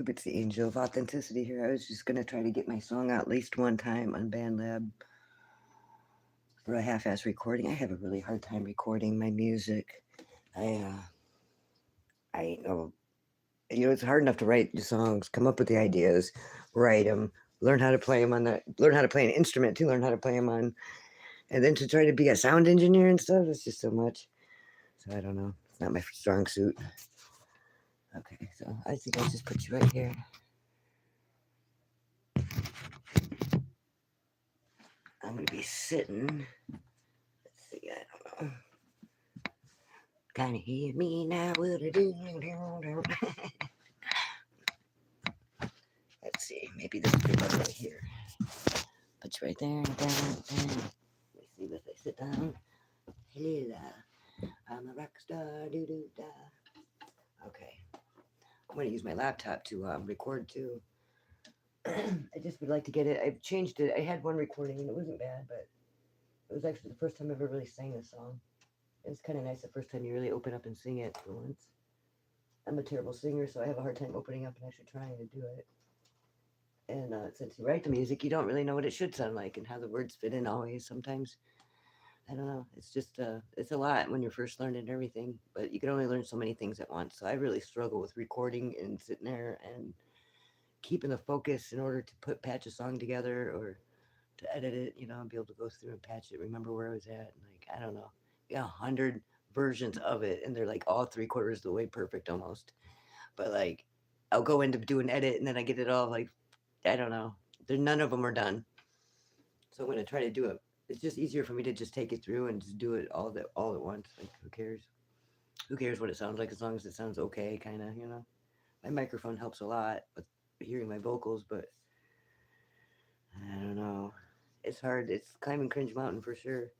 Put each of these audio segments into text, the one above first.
It's the angel of authenticity here. I was just gonna try to get my song out at least one time on BandLab for a half-ass recording. I have a really hard time recording my music. I I know it's hard enough to write the songs, come up with the ideas, write them, learn how to play them learn how to play an instrument too, learn how to play them on, and then to try to be a sound engineer and stuff. It's just so much. So I don't know. It's not my strong suit. Okay, so I think I'll just put you right here. I'm gonna be sitting. Let's see. I don't know. Can you hear me now? Let's see. Maybe this is good right here. Put you right there. Down. Let me see if I sit down. Hello. I'm a rock star. Doo doo da. Okay. I'm gonna use my laptop to record too. I just would like to get it. I've changed it. I had one recording and it wasn't bad, but it was actually the first time I ever really sang a song. It was kind of nice the first time you really open up and sing it for once. I'm a terrible singer, so I have a hard time opening up and actually trying to do it. And since you write the music, you don't really know what it should sound like and how the words fit in always. Sometimes I don't know. It's just it's a lot when you're first learning everything, but you can only learn so many things at once. So I really struggle with recording and sitting there and keeping the focus in order to patch a song together or to edit it. You know, and be able to go through and patch it. Remember where I was at? Like I don't know, yeah, 100 versions of it, and they're like all three-quarters of the way perfect almost. But like, I'll go into do an edit, and then I get it all like I don't know. There none of them are done. So I'm gonna try to do it. It's just easier for me to just take it through and just do it all at once. Like who cares? Who cares what it sounds like as long as it sounds okay, kind of. You know, my microphone helps a lot with hearing my vocals, but I don't know. It's hard. It's climbing cringe mountain for sure.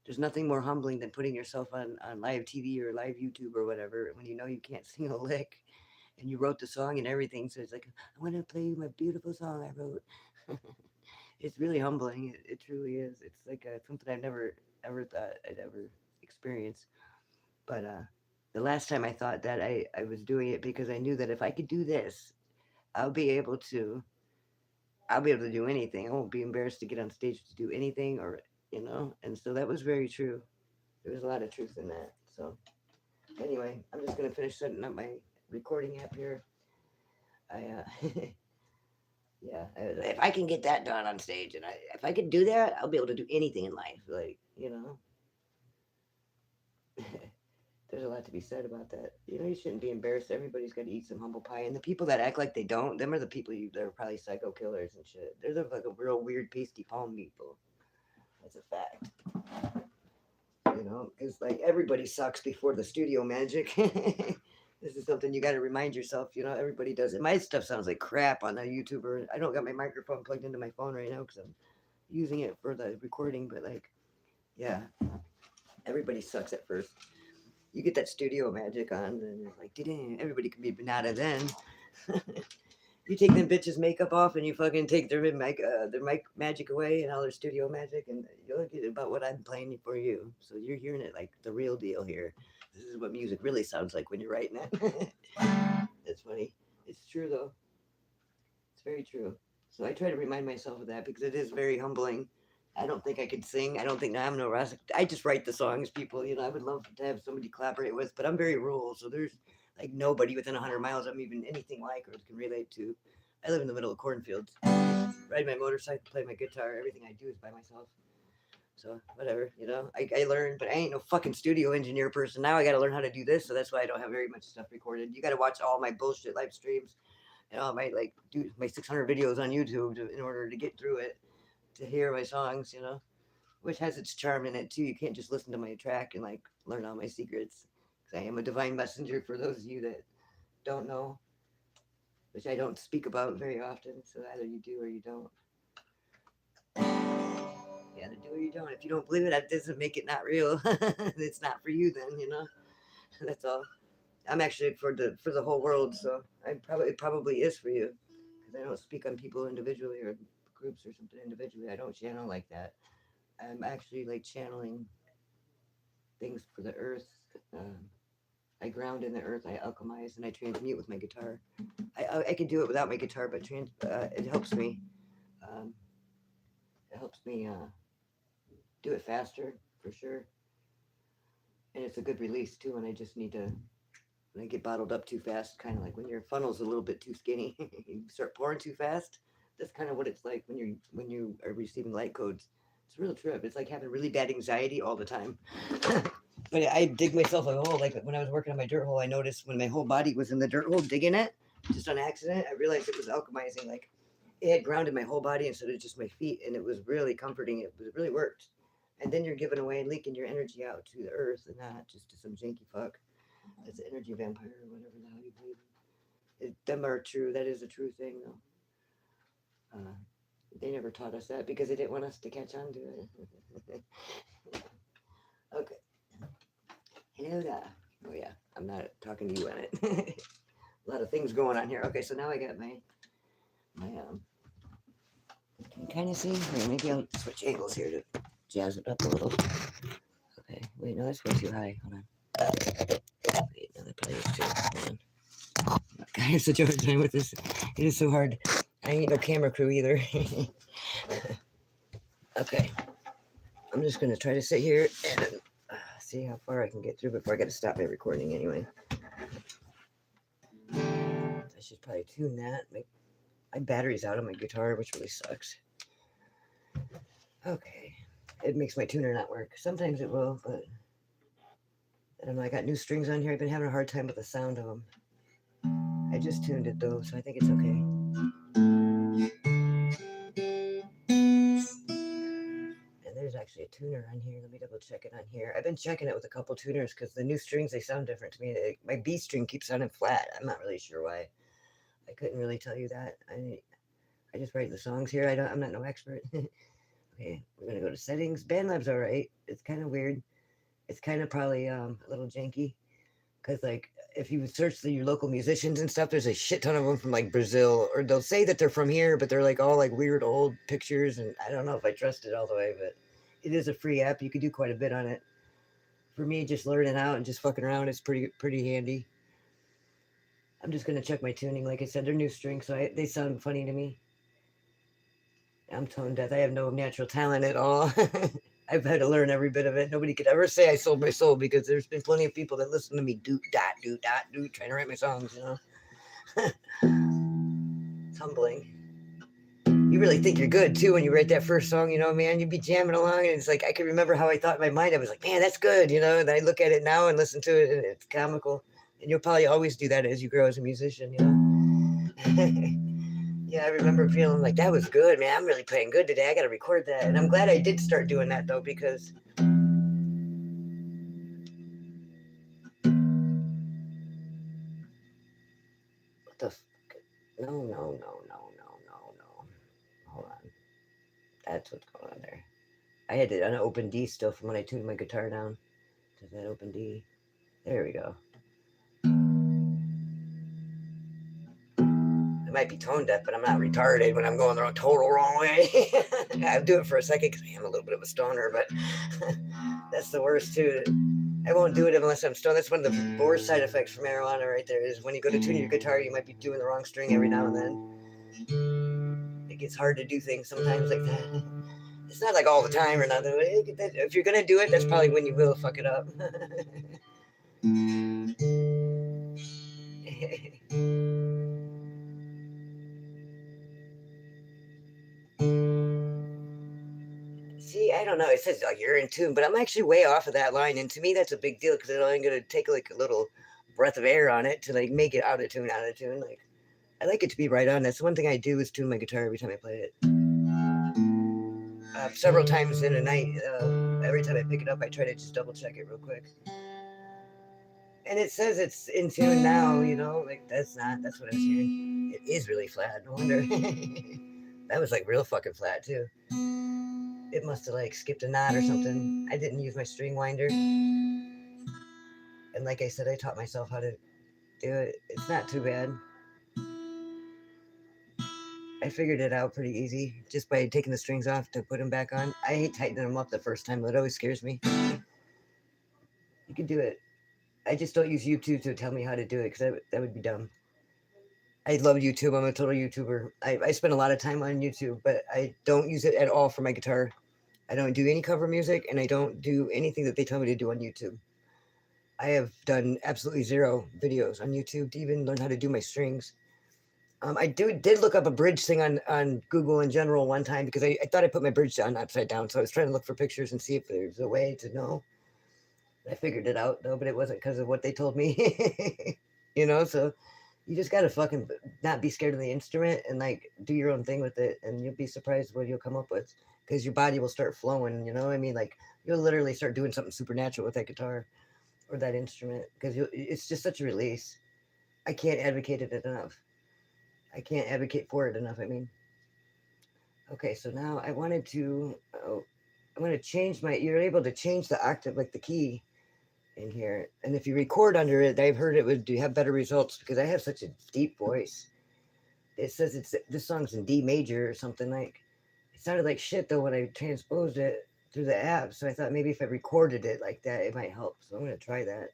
There's nothing more humbling than putting yourself on live TV or live YouTube or whatever when you know you can't sing a lick and you wrote the song and everything. So it's like, I want to play you my beautiful song I wrote. It's really humbling. It truly is. It's like something I've never ever thought I'd ever experience. But the last time I thought that I was doing it because I knew that if I could do this, I'll be able to I'll be able to do anything. I won't be embarrassed to get on stage to do anything or and so that was very true. There was a lot of truth in that. So anyway, I'm just gonna finish setting up my recording app here. I yeah, if I can get that done on stage, and if I could do that, I'll be able to do anything in life. Like there's a lot to be said about that. You shouldn't be embarrassed. Everybody's got to eat some humble pie, and the people that act like they don't, them are the people that are probably psycho killers and shit. They're like a real weird pasty palm people. That's a fact. Because like everybody sucks before the studio magic. This is something you got to remind yourself. Everybody does it. My stuff sounds like crap on a YouTuber. I don't got my microphone plugged into my phone right now because I'm using it for the recording. But like, yeah, everybody sucks at first. You get that studio magic on, and it's like, everybody can be banana then. You take them bitches' makeup off, and you fucking take their mic magic away and all their studio magic, and you'll get about what I'm playing for you. So you're hearing it like the real deal here. This is what music really sounds like when you're writing it. That's funny. It's true though. It's very true. So I try to remind myself of that because it is very humbling. I don't think I could sing. I don't think I'm no Rossi. I just write the songs, people. I would love to have somebody to collaborate with, but I'm very rural, so there's like nobody within 100 miles I'm even anything like or can relate to. I live in the middle of cornfields. Ride my motorcycle, play my guitar. Everything I do is by myself. So whatever, I learned, but I ain't no fucking studio engineer person. Now I got to learn how to do this, so that's why I don't have very much stuff recorded. You got to watch all my bullshit live streams my like do my 600 videos on YouTube in order to get through it to hear my songs, which has its charm in it too. You can't just listen to my track and like learn all my secrets because I am a divine messenger for those of you that don't know, which I don't speak about very often. So either you do or you don't. You either do or you don't. If you don't believe it, that doesn't make it not real. It's not for you then, That's all. I'm actually for the whole world, so it probably is for you because I don't speak on people individually or groups or something individually. I don't channel like that. I'm actually like channeling things for the earth. Um, I ground in the earth, I alchemize, and I transmute with my guitar. I could do it without my guitar, but it helps me. Um, it helps me do it faster, for sure. And it's a good release, too, and I just need to, when I get bottled up too fast, kind of like when your funnel's a little bit too skinny, you start pouring too fast. That's kind of what it's like when you are receiving light codes. It's a real trip. It's like having really bad anxiety all the time. But I dig myself a hole. Like when I was working on my dirt hole, I noticed when my whole body was in the dirt hole digging it, just on accident, I realized it was alchemizing. Like it had grounded my whole body instead of just my feet, and it was really comforting. It really worked. And then you're giving away and leaking your energy out to the earth and not just to some janky fuck that's an energy vampire or whatever the hell you believe in. Them are true. That is a true thing, though. They never taught us that because they didn't want us to catch on to it. Okay. Hello there. Oh yeah, I'm not talking to you on it. A lot of things going on here. Okay, so now I got my can you kind of see? Here, maybe I'll switch angles here to jazz it up a little. Okay, wait, no, that's way too high. Hold on. Wait, no, that probably is too. Hold on. I have such a hard time with this. It is so hard. I ain't no camera crew either. Okay, I'm just gonna try to sit here and see how far I can get through before I got to stop my recording anyway. I should probably tune that. My battery's out on my guitar, which really sucks. Okay, it makes my tuner not work. Sometimes it will, but I don't know. I got new strings on here. I've been having a hard time with the sound of them. I just tuned it though, so I think it's okay. And there's actually a tuner on here. Let me double check it on here. I've been checking it with a couple tuners because the new strings, they sound different to me. My B string keeps sounding flat. I'm not really sure why. I couldn't really tell you that. I just write the songs here. I'm not no expert. Okay, we're gonna go to settings. BandLab's all right. It's kind of weird. It's kind of probably a little janky because like if you search your local musicians and stuff, there's a shit ton of them from like Brazil, or they'll say that they're from here, but they're like all like weird old pictures, and I don't know if I trust it all the way, but it is a free app. You could do quite a bit on it. For me, just learning out and just fucking around is pretty handy. I'm just gonna check my tuning. Like I said, they're new strings, so they sound funny to me. I'm tone deaf. I have no natural talent at all. I've had to learn every bit of it. Nobody could ever say I sold my soul because there's been plenty of people that listen to me do, trying to write my songs, you know. It's humbling. You really think you're good too when you write that first song, you know, man. You'd be jamming along, and it's like I can remember how I thought in my mind. I was like, man, that's good, you know. And I look at it now and listen to it, and it's comical. And you'll probably always do that as you grow as a musician, you know. Yeah, I remember feeling like that was good, man. I'm really playing good today. I got to record that. And I'm glad I did start doing that, though, because what the fuck? No. Hold on. That's what's going on there. I had it on an open D still from when I tuned my guitar down to that open D. There we go. I might be tone deaf, but I'm not retarded when I'm going the total wrong way. I'll do it for a second because I am a little bit of a stoner, but that's the worst too. I won't do it unless I'm stoned. That's one of the worst side effects for marijuana right there is when you go to tune your guitar, you might be doing the wrong string every now and then. It gets hard to do things sometimes like that. It's not like all the time or nothing. If you're going to do it, that's probably when you will fuck it up. See, I don't know. It says like you're in tune, but I'm actually way off of that line, and to me that's a big deal because I'm gonna take like a little breath of air on it to like make it out of tune. Like I like it to be right on. That's one thing I do is tune my guitar every time I play it. Several times in a night, every time I pick it up, I try to just double check it real quick. And it says it's in tune now, you know, like that's what I was hearing. It is really flat. No wonder. That was like real fucking flat too. It must have like skipped a knot or something. I didn't use my string winder. And like I said, I taught myself how to do it. It's not too bad. I figured it out pretty easy just by taking the strings off to put them back on. I hate tightening them up the first time, but it always scares me. You can do it. I just don't use YouTube to tell me how to do it because that would be dumb. I love YouTube. I'm a total YouTuber. I spend a lot of time on YouTube, but I don't use it at all for my guitar. I don't do any cover music, and I don't do anything that they tell me to do on YouTube. I have done absolutely zero videos on YouTube to even learn how to do my strings. I did look up a bridge thing on Google in general one time because I thought I put my bridge down upside down. So I was trying to look for pictures and see if there's a way to know. I figured it out though, but it wasn't because of what they told me. You know, so you just gotta fucking not be scared of the instrument and like do your own thing with it, and you'll be surprised what you'll come up with because your body will start flowing. You know what I mean? Like you'll literally start doing something supernatural with that guitar or that instrument because it's just such a release. I can't advocate it enough. I can't advocate for it enough. I mean, okay, so now I wanted to, I'm going to change you're able to change the octave, like the key in here. And if you record under it, I've heard it would have better results because I have such a deep voice. It says this song's in D major or something like, it sounded like shit though when I transposed it through the app. So I thought maybe if I recorded it like that, it might help. So I'm going to try that.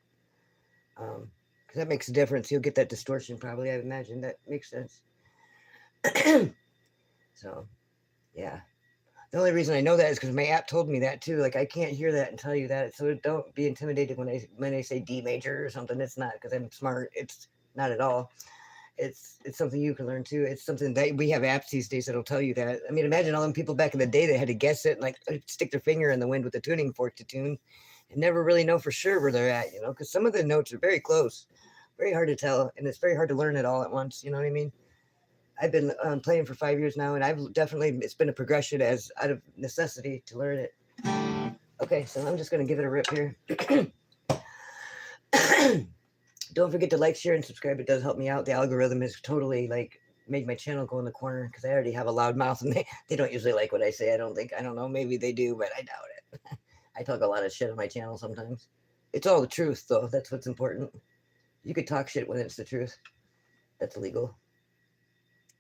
Because that makes a difference. You'll get that distortion probably, I imagine. That makes sense. So, yeah. The only reason I know that is because my app told me that too. Like I can't hear that and tell you that. So don't be intimidated when I say D major or something. It's not because I'm smart. It's not at all. It's something you can learn too. It's something that we have apps these days that'll tell you that. I mean, imagine all them people back in the day that had to guess it and like stick their finger in the wind with the tuning fork to tune and never really know for sure where they're at, you know, because some of the notes are very close, very hard to tell, and it's very hard to learn it all at once. You know what I mean? I've been playing for 5 years now, and it's been a progression as out of necessity to learn it. Okay, so I'm just going to give it a rip here. Don't forget to like, share, and subscribe. It does help me out. The algorithm has totally like made my channel go in the corner because I already have a loud mouth, and they don't usually like what I say. I don't know. Maybe they do, but I doubt it. I talk a lot of shit on my channel sometimes. It's all the truth, though. That's what's important. You could talk shit when it's the truth. That's illegal.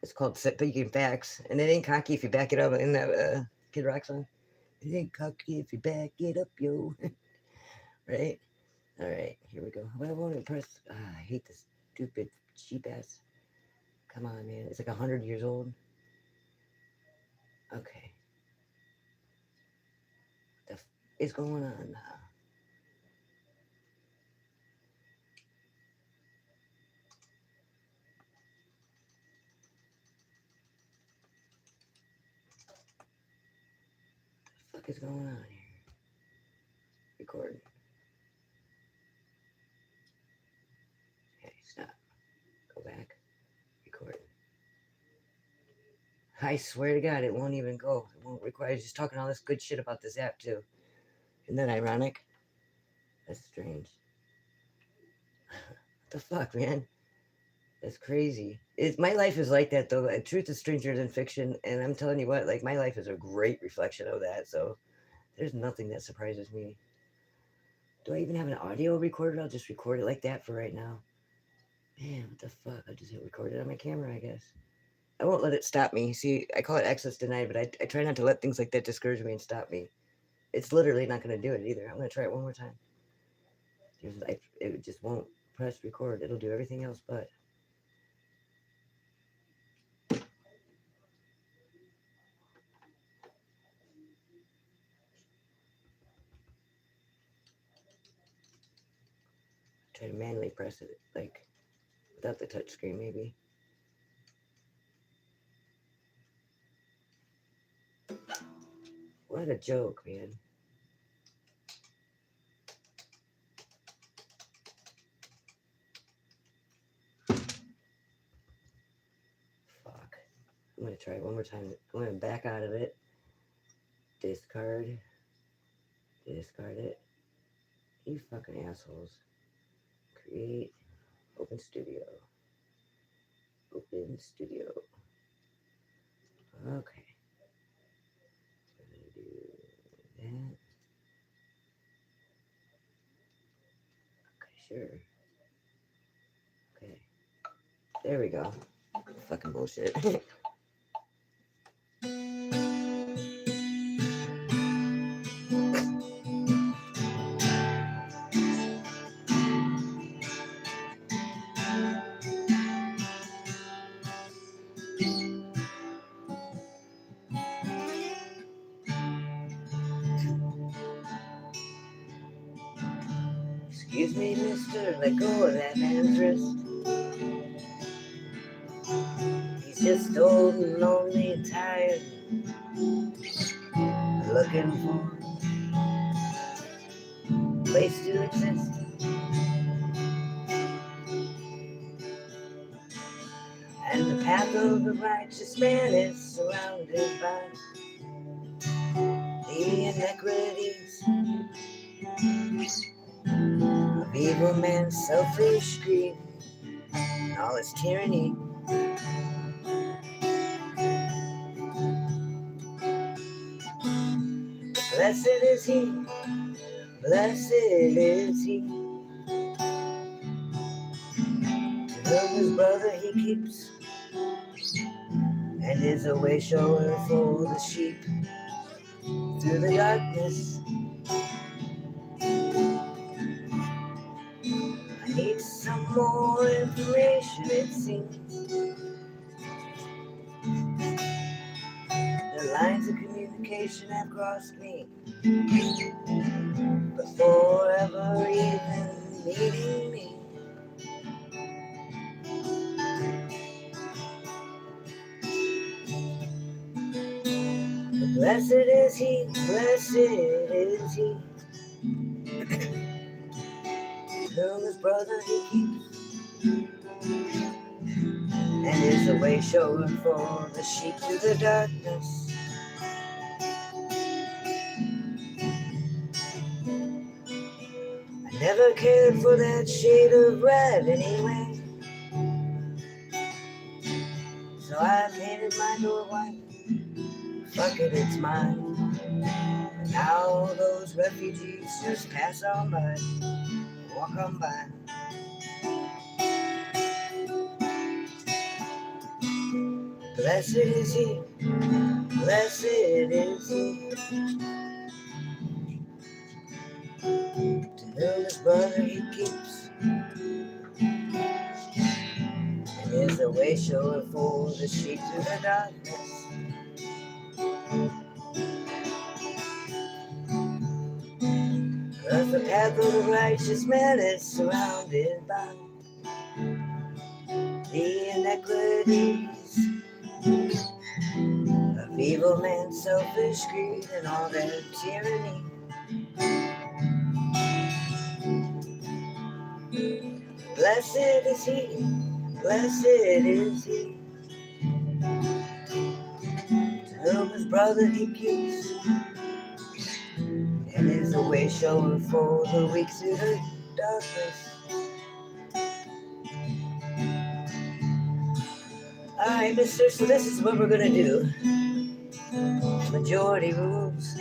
It's called speaking facts, and it ain't cocky if you back it up. In that Kid Rock song, it ain't cocky if you back it up, yo. Right? All right, here we go. Well, I won't press. I hate this stupid cheap ass. Come on, man. It's like 100 years old. Okay. What the f is going on now? What the fuck is going on here? Record. Okay, stop. Go back. Record. I swear to God, it won't even go. It won't require. Just talking all this good shit about this app too. Isn't that ironic? That's strange. What the fuck, man? That's crazy. My life is like that though. Truth is stranger than fiction, and I'm telling you what, like my life is a great reflection of that. So there's nothing that surprises me. Do I even have an audio recorder? I'll just record it like that for right now. Man, what the fuck? I'll just hit record it on my camera, I guess. I won't let it stop me. See, I call it access denied, but I try not to let things like that discourage me and stop me. It's literally not going to do it either. I'm going to try it one more time. It just won't press record. It'll do everything else but. Try to manually press it, like, without the touch screen, maybe. What a joke, man. Fuck. I'm going to try it one more time. I'm going to back out of it. Discard. Discard it. You fucking assholes. Create. Open Studio. Open Studio. Okay. So I'm going to do that. Okay, sure. Okay. There we go. Fucking bullshit. Excuse me, mister, let go of that man's wrist. He's just old and lonely and tired, looking for a place to exist. And the path of the righteous man is surrounded by the inequities of evil man's selfish greed and all his tyranny. Blessed is he, blessed is he, to whom his brother he keeps, and is a way shower for the sheep through the darkness. I need some more information, it seems. The lines of communication have crossed me before ever even meeting me. But blessed is he, whom his brother he keeps, and is a way shower for the sheep through the darkness. I never cared for that shade of red anyway, so I painted my door white. Fuck it, it's mine. And now those refugees just pass on by, walk on by. Blessed is he, blessed is he, to whom his brother he keeps, and is a way shower for the sheep through the darkness. Cause the path of the righteous man is surrounded by the inequities of evil man's selfish greed and all their tyranny. Blessed is he, blessed is he, to whom his brother he keeps, and is a way shower for the weak through the darkness. Alright, mister, so this is what we're gonna do. Majority rules.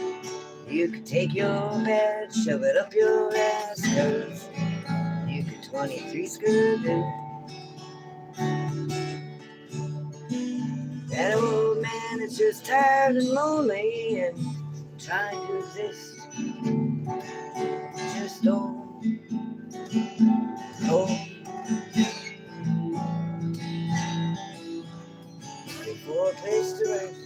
You could take your bed, shove it up your ass, cause you could 23's gonna do. That old man is just tired and lonely and trying to exist. Just don't hold for a place to rest.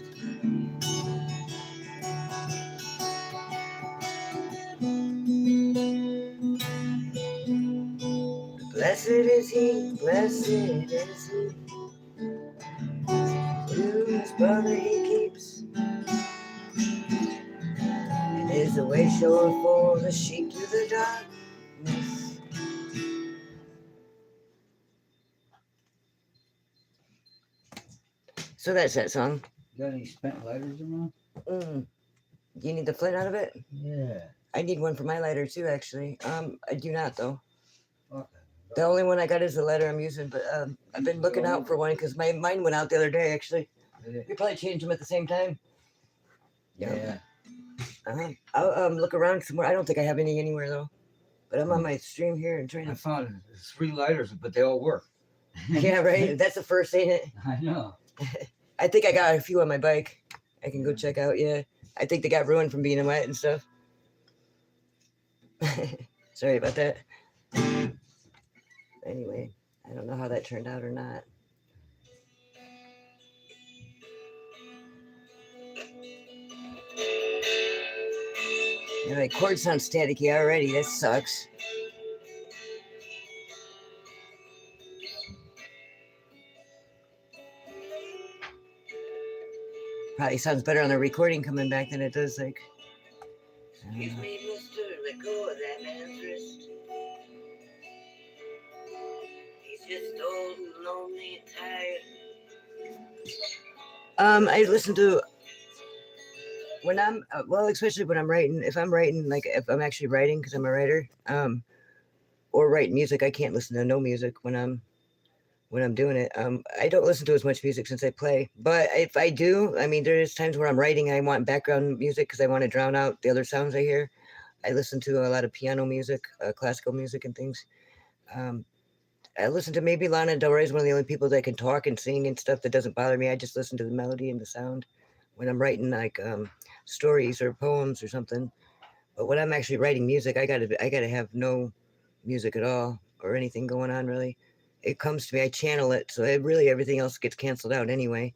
Blessed is he, blessed is he, whom his brother he keeps, and is a way shower for the sheep through the darkness. So that's that song. You got any spent lighters around? Do you need the flint out of it? Yeah. I need one for my lighter too, actually. I do not though. Okay. The only one I got is the lighter I'm using, but I've been looking out for one because mine went out the other day. Actually, we probably changed them at the same time. Yeah. I'll look around somewhere. I don't think I have any anywhere though, but I'm on my stream here and trying I to. found 3 lighters, but they all work. Yeah, right. That's the first, ain't it? I know. I think I got a few on my bike. I can go check out. Yeah, I think they got ruined from being wet and stuff. Sorry about that. Anyway, I don't know how that turned out or not. And my chord sounds staticky already. That sucks. Probably sounds better on the recording coming back than it does like. Excuse me, mister, let go of that man's wrist. He's just old and lonely and tired. I listen to when I'm well, especially when I'm writing. If I'm writing, like if I'm actually writing, because I'm a writer, or writing music, I can't listen to no music when I'm doing it. I don't listen to as much music since I play, but if I do, I mean, there's times where I'm writing, I want background music because I want to drown out the other sounds I hear. I listen to a lot of piano music, classical music, and things. Um, I listen to maybe Lana Del Rey is one of the only people that can talk and sing and stuff that doesn't bother me. I just listen to the melody and the sound when I'm writing like stories or poems or something. But when I'm actually writing music, I gotta have no music at all or anything going on really. It comes to me, I channel it, so really everything else gets canceled out anyway.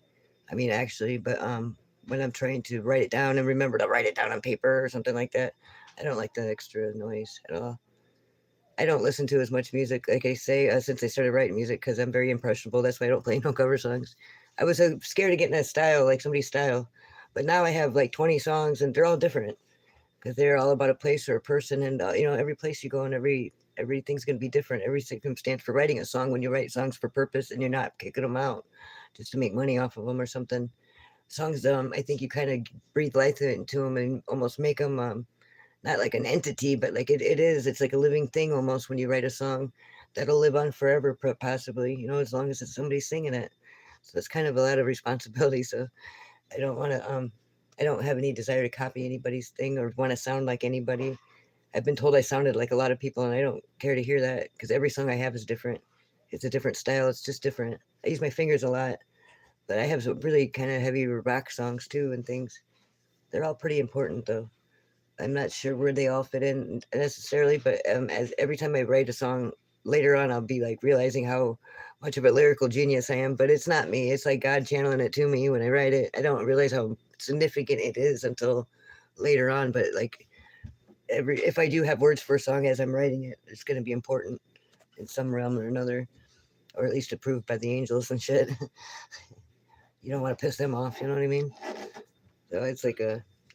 I mean, actually, but when I'm trying to write it down and remember to write it down on paper or something like that, I don't like the extra noise at all. I don't listen to as much music, like I say, since I started writing music because I'm very impressionable. That's why I don't play no cover songs. I was scared of getting a style, like somebody's style. But now I have like 20 songs and they're all different because they're all about a place or a person. And, every place you go and everything's going to be different. Every circumstance for writing a song, when you write songs for purpose and you're not kicking them out just to make money off of them or something. Songs, I think you kind of breathe life into them and almost make them not like an entity, but like it is. It's like a living thing almost when you write a song that'll live on forever, possibly, as long as it's somebody singing it. So it's kind of a lot of responsibility. So I don't want to, I don't have any desire to copy anybody's thing or want to sound like anybody. I've been told I sounded like a lot of people, and I don't care to hear that because every song I have is different. It's a different style. It's just different. I use my fingers a lot, but I have some really kind of heavy rock songs too and things. They're all pretty important though. I'm not sure where they all fit in necessarily, but as every time I write a song later on, I'll be like realizing how much of a lyrical genius I am. But it's not me. It's like God channeling it to me when I write it. I don't realize how significant it is until later on. But like if I do have words for a song as I'm writing it, it's going to be important in some realm or another, or at least approved by the angels and shit. You don't want to piss them off. You know what I mean? So it's like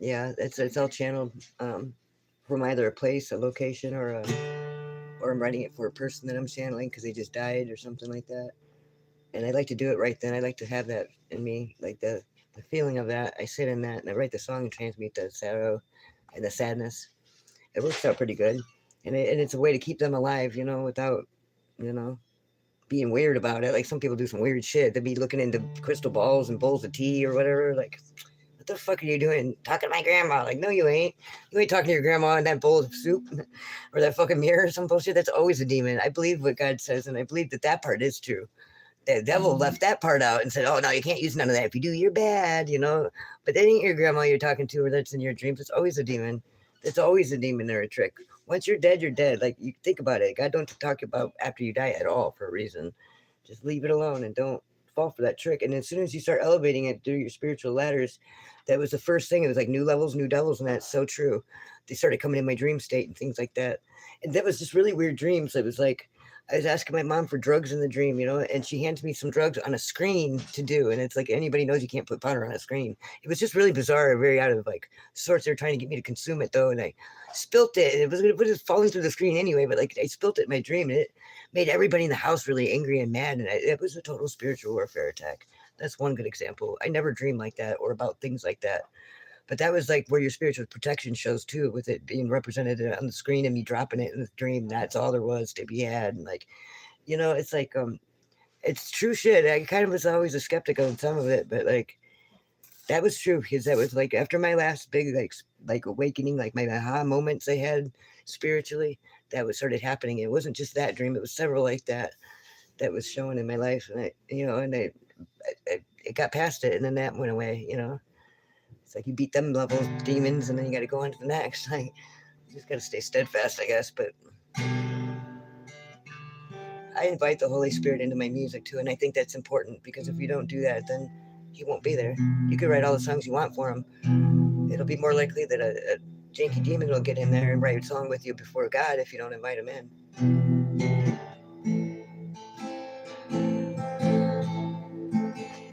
yeah, it's all channeled from either a place, a location, or I'm writing it for a person that I'm channeling because they just died or something like that. And I like to do it right then. I like to have that in me, like the feeling of that. I sit in that and I write the song and transmute the sorrow and the sadness. It works out pretty good, and it's a way to keep them alive, without you know being weird about it. Like some people do some weird shit. They'd be looking into crystal balls and bowls of tea or whatever. Like, what the fuck are you doing? Talking to my grandma? Like, no, you ain't. You ain't talking to your grandma in that bowl of soup or that fucking mirror or some bullshit. That's always a demon. I believe what God says, and I believe that part is true. The devil left that part out and said, "Oh no, you can't use none of that. If you do, you're bad." But that ain't your grandma you're talking to, or that's in your dreams. It's always a demon. It's always a demon or a trick. Once you're dead, you're dead. Like you think about it. God don't talk about after you die at all for a reason. Just leave it alone and don't fall for that trick. And as soon as you start elevating it through your spiritual ladders, that was the first thing. It was like new levels, new devils, and that's so true. They started coming in my dream state and things like that. And that was just really weird dreams. It was like I was asking my mom for drugs in the dream, and she hands me some drugs on a screen to do. And it's like anybody knows you can't put powder on a screen. It was just really bizarre, very out of like sorts. They were trying to get me to consume it though, and I spilt it. And it was falling through the screen anyway, but like I spilt it in my dream, and it made everybody in the house really angry and mad. And it was a total spiritual warfare attack. That's one good example. I never dream like that or about things like that. But that was like where your spiritual protection shows too, with it being represented on the screen and me dropping it in the dream. That's all there was to be had. And like, it's like it's true shit. I kind of was always a skeptic on some of it, but like that was true because that was like after my last big like awakening, like my aha moments I had spiritually, that was started happening. It wasn't just that dream; it was several like that was showing in my life, and it got past it, and then that went away. It's like you beat them levels, demons, and then you got to go on to the next. Like, you just got to stay steadfast, I guess. But I invite the Holy Spirit into my music too, and I think that's important because if you don't do that, then He won't be there. You could write all the songs you want for Him. It'll be more likely that janky demon will get in there and write a song with you before God if you don't invite him in.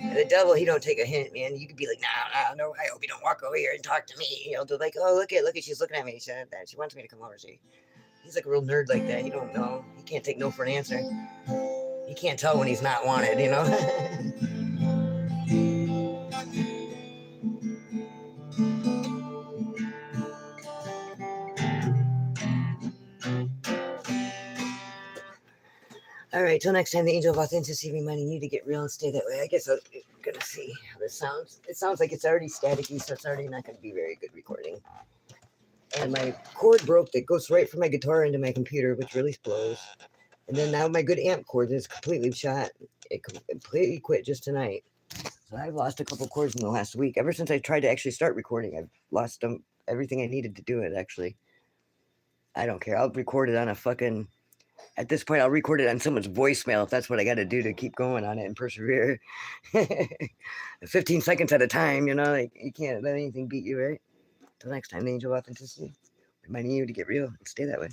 And the devil, he don't take a hint, man. You could be like, no, I hope you don't walk over here and talk to me. You know, they're like, oh, look, she's looking at me. She said that. She wants me to come over. He's like a real nerd like that. He don't know. He can't take no for an answer. He can't tell when he's not wanted, you know? All right, till next time, the angel of authenticity reminding you to get real and stay that way. I guess I'm gonna see how this sounds. It sounds like it's already staticky, so it's already not gonna be very good recording. And my cord broke that goes right from my guitar into my computer, which really blows. And then now my good amp cord is completely shot. It completely quit just tonight. So I've lost a couple chords in the last week. Ever since I tried to actually start recording, I've lost everything I needed to do it, actually. I don't care. I'll record it on a fucking... At this point, I'll record it on someone's voicemail if that's what I got to do to keep going on it and persevere. 15 seconds at a time, you know? Like, you can't let anything beat you, right? Till next time, the angel of authenticity. Reminding you to get real and stay that way.